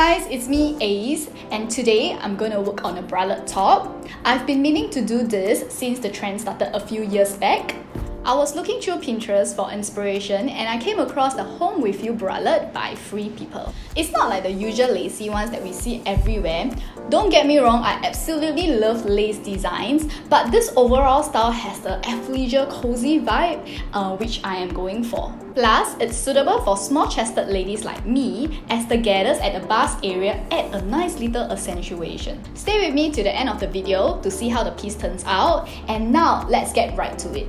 guys, it's me Ace, and today I'm gonna work on a bralette top. I've been meaning to do this since the trend started a few years back. I was looking through Pinterest for inspiration and I came across the Home With You bralette by Free People. It's not like the usual lacy ones that we see everywhere. Don't get me wrong, I absolutely love lace designs, but this overall style has the athleisure cozy vibe, which I am going for. Plus, it's suitable for small-chested ladies like me, as the gathers at the bust area add a nice little accentuation. Stay with me to the end of the video to see how the piece turns out, and now let's get right to it.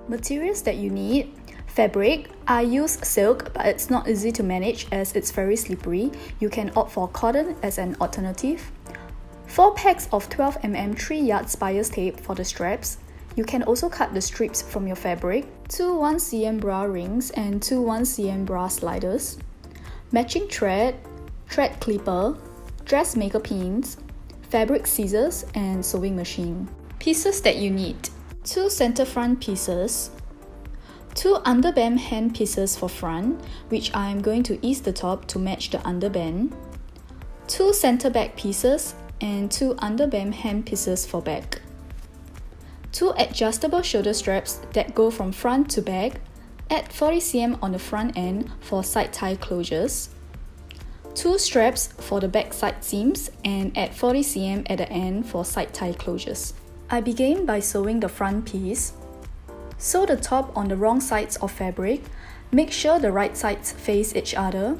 Materials that you need: fabric. I use silk, but it's not easy to manage as it's very slippery. You can opt for cotton as an alternative. 4 packs of 12mm 3-yard bias tape for the straps. You can also cut the strips from your fabric. 2 1cm bra rings and 2 1cm bra sliders. Matching thread, thread clipper, dressmaker pins, fabric scissors, and sewing machine. Pieces that you need: 2 center front pieces, 2 underband hand pieces for front, which I am going to ease the top to match the underband, 2 center back pieces, and 2 underband hand pieces for back, 2 adjustable shoulder straps that go from front to back at 40cm on the front end for side tie closures, 2 straps for the back side seams and at 40cm at the end for side tie closures. I begin by sewing the front piece. Sew the top on the wrong sides of fabric. Make sure the right sides face each other.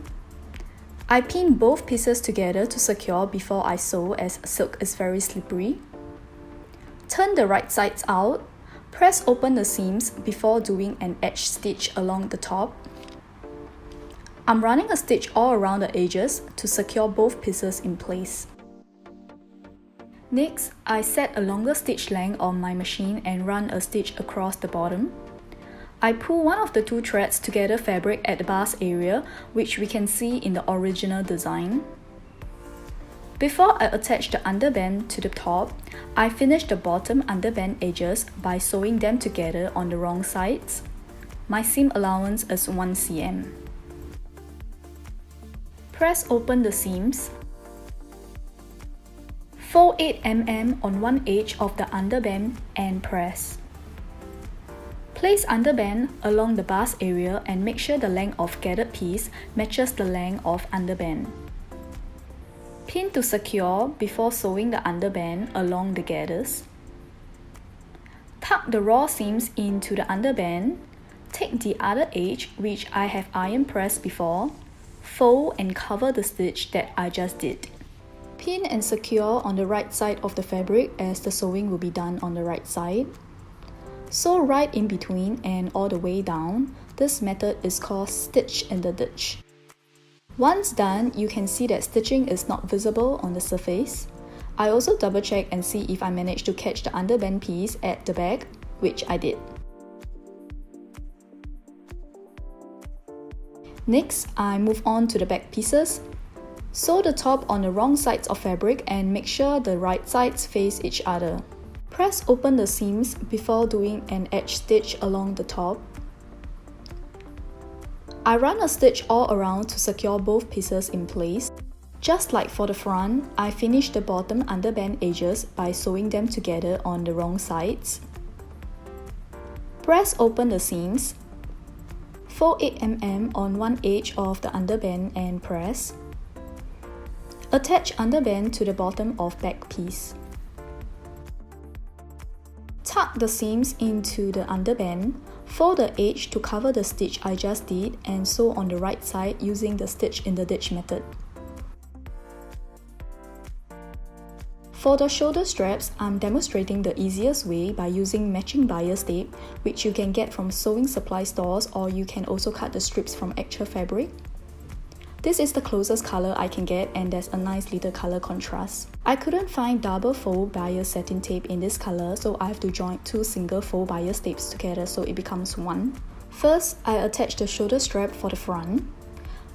I pin both pieces together to secure before I sew, as silk is very slippery. Turn the right sides out. Press open the seams before doing an edge stitch along the top. I'm running a stitch all around the edges to secure both pieces in place. Next, I set a longer stitch length on my machine and run a stitch across the bottom. I pull one of the 2 threads to gather fabric at the bust area, which we can see in the original design. Before I attach the underband to the top, I finish the bottom underband edges by sewing them together on the wrong sides. My seam allowance is 1 cm. Press open the seams. Fold 8mm on one edge of the underband and press. Place underband along the bust area and make sure the length of gathered piece matches the length of underband. Pin to secure before sewing the underband along the gathers. Tuck the raw seams into the underband. Take the other edge, which I have iron pressed before. Fold and cover the stitch that I just did. Pin and secure on the right side of the fabric, as the sewing will be done on the right side. Sew right in between and all the way down. This method is called stitch in the ditch. Once done, you can see that stitching is not visible on the surface. I also double check and see if I managed to catch the underband piece at the back, which I did. Next, I move on to the back pieces. Sew the top on the wrong sides of fabric and make sure the right sides face each other. Press open the seams before doing an edge stitch along the top. I run a stitch all around to secure both pieces in place. Just like for the front, I finish the bottom underband edges by sewing them together on the wrong sides. Press open the seams. Fold 8mm on one edge of the underband and press. Attach underband to the bottom of back piece. Tuck the seams into the underband. Fold the edge to cover the stitch I just did and sew on the right side using the stitch in the ditch method. For the shoulder straps, I'm demonstrating the easiest way by using matching bias tape, which you can get from sewing supply stores, or you can also cut the strips from actual fabric. This is the closest color I can get, and there's a nice little color contrast. I couldn't find double fold bias satin tape in this color, so I have to join 2 single fold bias tapes together so it becomes one. First, I attach the shoulder strap for the front.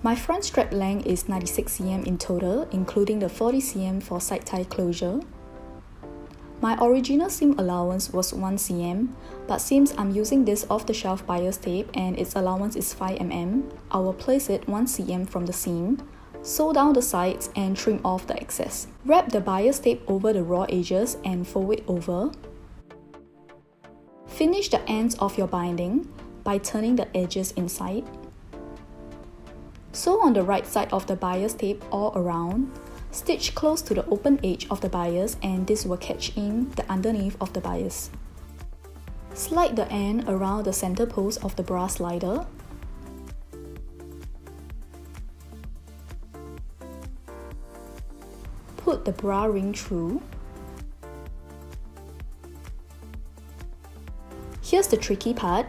My front strap length is 96 cm in total, including the 40 cm for side tie closure. My original seam allowance was 1 cm, but since I'm using this off-the-shelf bias tape and its allowance is 5 mm, I will place it 1 cm from the seam, Sew down the sides and trim off the excess. Wrap the bias tape over the raw edges and fold it over. Finish the ends of your binding by turning the edges inside. Sew on the right side of the bias tape all around. Stitch close to the open edge of the bias and this will catch in the underneath of the bias. Slide the end around the center post of the bra slider. Put the bra ring through. Here's the tricky part.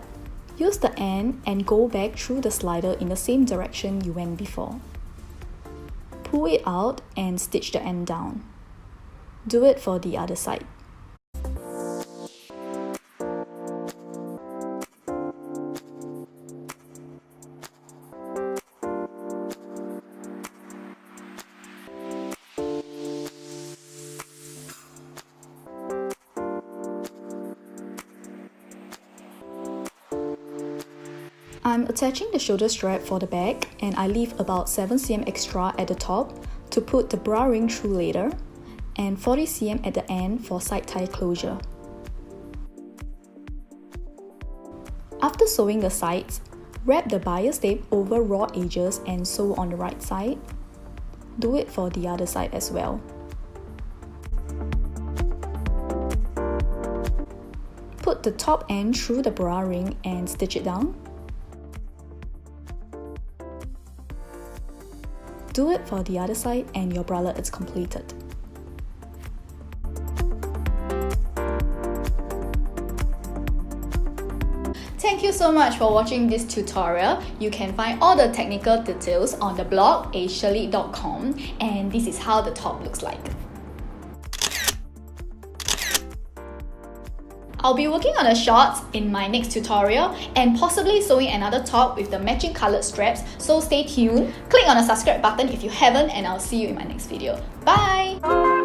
Use the end and go back through the slider in the same direction you went before. Pull it out and stitch the end down. Do it for the other side. I'm attaching the shoulder strap for the back and I leave about 7 cm extra at the top to put the bra ring through later and 40 cm at the end for side tie closure. After sewing the sides, wrap the bias tape over raw edges and sew on the right side. Do it for the other side as well. Put the top end through the bra ring and stitch it down. Do it for the other side and your bralette is completed. Thank you so much for watching this tutorial. You can find all the technical details on the blog jessalynne.com, and this is how the top looks like. I'll be working on the shorts in my next tutorial and possibly sewing another top with the matching coloured straps, so stay tuned. Click on the subscribe button if you haven't and I'll see you in my next video. Bye!